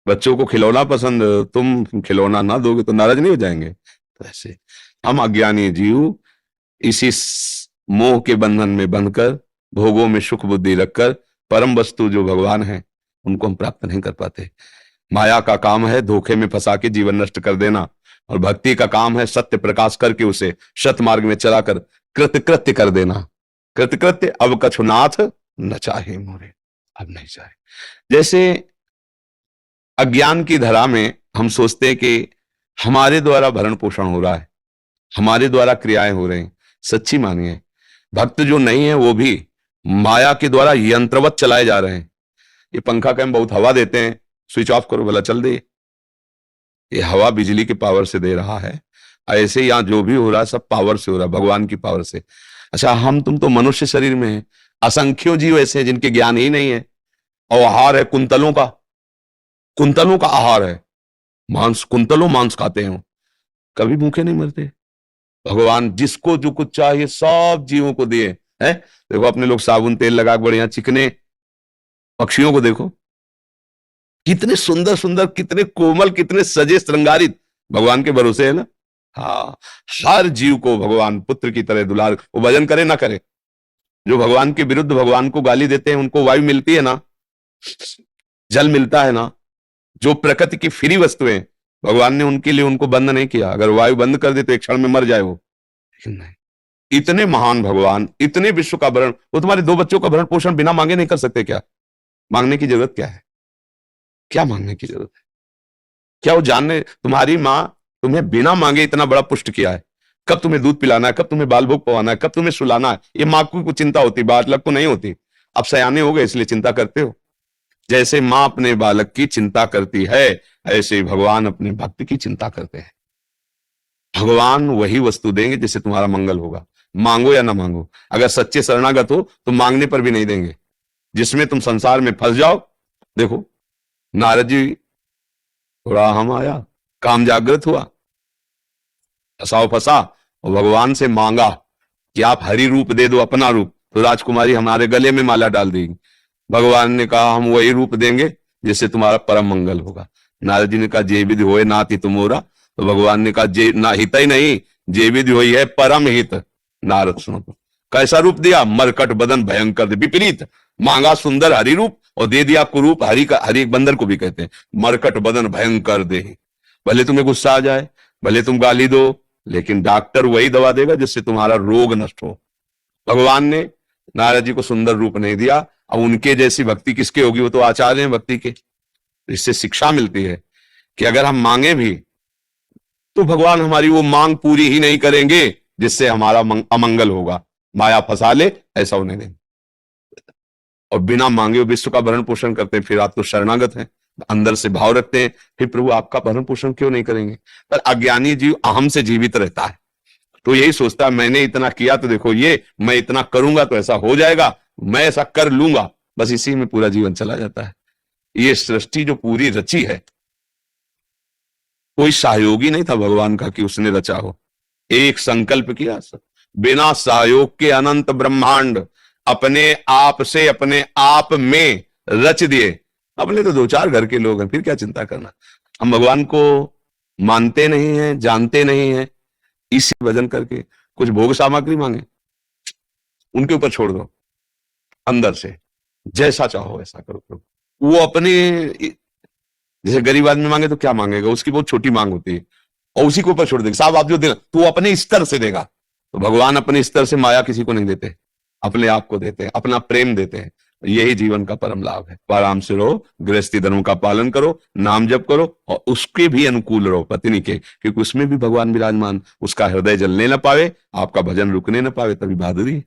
बच्चों को खिलौना पसंद, तुम खिलौना ना दोगे तो नाराज नहीं हो जाएंगे? तो ऐसे हम अज्ञानी जीव इसी मोह के बंधन में बंधकर, भोगों में सुख बुद्धि रखकर, परम वस्तु जो भगवान है उनको हम प्राप्त नहीं कर पाते। माया का काम है धोखे में फंसा के जीवन नष्ट कर देना, और भक्ति का काम है सत्य प्रकाश करके उसे सत मार्ग में चलाकर कृतकृत्य कर देना। कृतकृत्य अब कछुनाथ न चाहे मोरे, अब नहीं चाहे। जैसे अज्ञान की धरा में हम सोचते हैं कि हमारे द्वारा भरण पोषण हो रहा है, हमारे द्वारा क्रियाएं हो रही हैं। सच्ची मानिए, भक्त जो नहीं है वो भी माया के द्वारा यंत्रवत चलाए जा रहे हैं। ये पंखा का हम बहुत हवा देते हैं, स्विच ऑफ करो भला चल दे, ये हवा बिजली के पावर से दे रहा है। ऐसे यहां जो भी हो रहा है सब पावर से हो रहा है, भगवान की पावर से। अच्छा, हम तुम तो मनुष्य शरीर में हैं, असंख्यों जीव ऐसे हैं जिनके ज्ञान ही नहीं है, और आहार है कुंतलों का, कुंतलों का आहार है मांस, कुंतलों मांस खाते हैं, कभी भूखे नहीं मरते। भगवान जिसको जो कुछ चाहिए सब जीवों को दिए है। देखो अपने लोग साबुन तेल लगा बढ़िया चिकने, पक्षियों को देखो कितने सुंदर सुंदर, कितने कोमल, कितने सजे श्रृंगारित, भगवान के भरोसे है ना। हाँ, हर जीव को भगवान पुत्र की तरह दुलार, वो भजन करे ना करे। जो भगवान के विरुद्ध भगवान को गाली देते हैं उनको वायु मिलती है ना, जल मिलता है ना। जो प्रकृति की फ्री वस्तुएं, भगवान ने उनके लिए उनको बंद नहीं किया। अगर वायु बंद कर दे तो एक क्षण में मर जाए वो, लेकिन नहीं। इतने महान भगवान, इतने विश्व का भरण, वो तुम्हारे दो बच्चों का भरण पोषण बिना मांगे नहीं कर सकते क्या? मांगने की जरूरत क्या है? क्या मांगने की जरूरत है? क्या वो जानने, तुम्हारी मां तुम्हें बिना मांगे इतना बड़ा पुष्ट किया है। कब तुम्हें दूध पिलाना है, कब तुम्हें बाल भोग पवाना है, कब तुम्हें सुलाना है, ये मां को चिंता होती, बालक को नहीं होती। अब सयाने हो गए इसलिए चिंता करते हो। जैसे मां अपने बालक की चिंता करती है, ऐसे भगवान अपने भक्त की चिंता करते हैं। भगवान वही वस्तु देंगे जिससे तुम्हारा मंगल होगा, मांगो या ना मांगो। अगर सच्चे शरणागत हो तो मांगने पर भी नहीं देंगे। जिसमें तुम संसार में फंस जाओ, देखो नारद जी थोड़ा हम आया, काम जागृत हुआ, फसाओ फंसा, और भगवान से मांगा कि आप हरि रूप दे दो, अपना रूप, तो राजकुमारी हमारे गले में माला डाल देगी। भगवान ने कहा हम वही रूप देंगे जिससे तुम्हारा परम मंगल होगा। नारद जी ने कहा जे विधि होए नाथ हित मोरा, तो भगवान ने कहा जे ना हित ही नहीं, जे विधि होई है परम हित। नारद सुनो तो कैसा रूप दिया, मरकट बदन भयंकर, विपरीत। मांगा सुंदर हरि रूप और दे दिया कुरूप। हरि का, हरि बंदर को भी कहते हैं, मरकट बदन भयंकर दे। भले तुम्हें गुस्सा आ जाए, भले तुम गाली दो, लेकिन डॉक्टर वही दवा देगा जिससे तुम्हारा रोग नष्ट हो। भगवान ने नारद जी को सुंदर रूप नहीं दिया। अब उनके जैसी भक्ति किसके होगी, वो तो आचार्य हैं भक्ति के। इससे शिक्षा मिलती है कि अगर हम मांगे भी तो भगवान हमारी वो मांग पूरी ही नहीं करेंगे जिससे हमारा अमंगल होगा। माया फंसा ले ऐसा होने दें, और बिना मांगे वो विश्व का भरण पोषण करते हैं। फिर आप तो शरणागत हैं, अंदर से भाव रखते हैं, फिर प्रभु आपका भरण पोषण क्यों नहीं करेंगे? पर अज्ञानी जीव अहम से जीवित रहता है, तो यही सोचता है मैंने इतना किया तो देखो ये, मैं इतना करूंगा तो ऐसा हो जाएगा, मैं ऐसा कर लूंगा। बस इसी में पूरा जीवन चला जाता है। ये सृष्टि जो पूरी रची है, कोई सहयोगी नहीं था भगवान का कि उसने रचा हो। एक संकल्प किया, बिना सहयोग के अनंत ब्रह्मांड अपने आप से, अपने आप में रच दिए। अपने तो दो चार घर के लोग हैं, फिर क्या चिंता करना। हम भगवान को मानते नहीं हैं, जानते नहीं हैं, इसी भजन करके कुछ भोग सामग्री मांगे, उनके ऊपर छोड़ दो। अंदर से जैसा चाहो वैसा करो प्रभु। वो अपने, जैसे गरीब आदमी मांगे तो क्या मांगेगा, उसकी बहुत छोटी मांग होती है, और उसी के ऊपर छोड़ देगा। साहब आप जो देना तो वो अपने स्तर से देगा। तो भगवान अपने स्तर से माया किसी को नहीं देते, अपने आप को देते हैं, अपना प्रेम देते हैं। यही जीवन का परम लाभ है। आराम से रहो, गृहस्थी धर्म का पालन करो, नाम जप करो, और उसके भी अनुकूल रहो पत्नी के, क्योंकि उसमें भी भगवान विराजमान। उसका हृदय जलने न पावे, आपका भजन रुकने न पावे, तभी बहादुरी।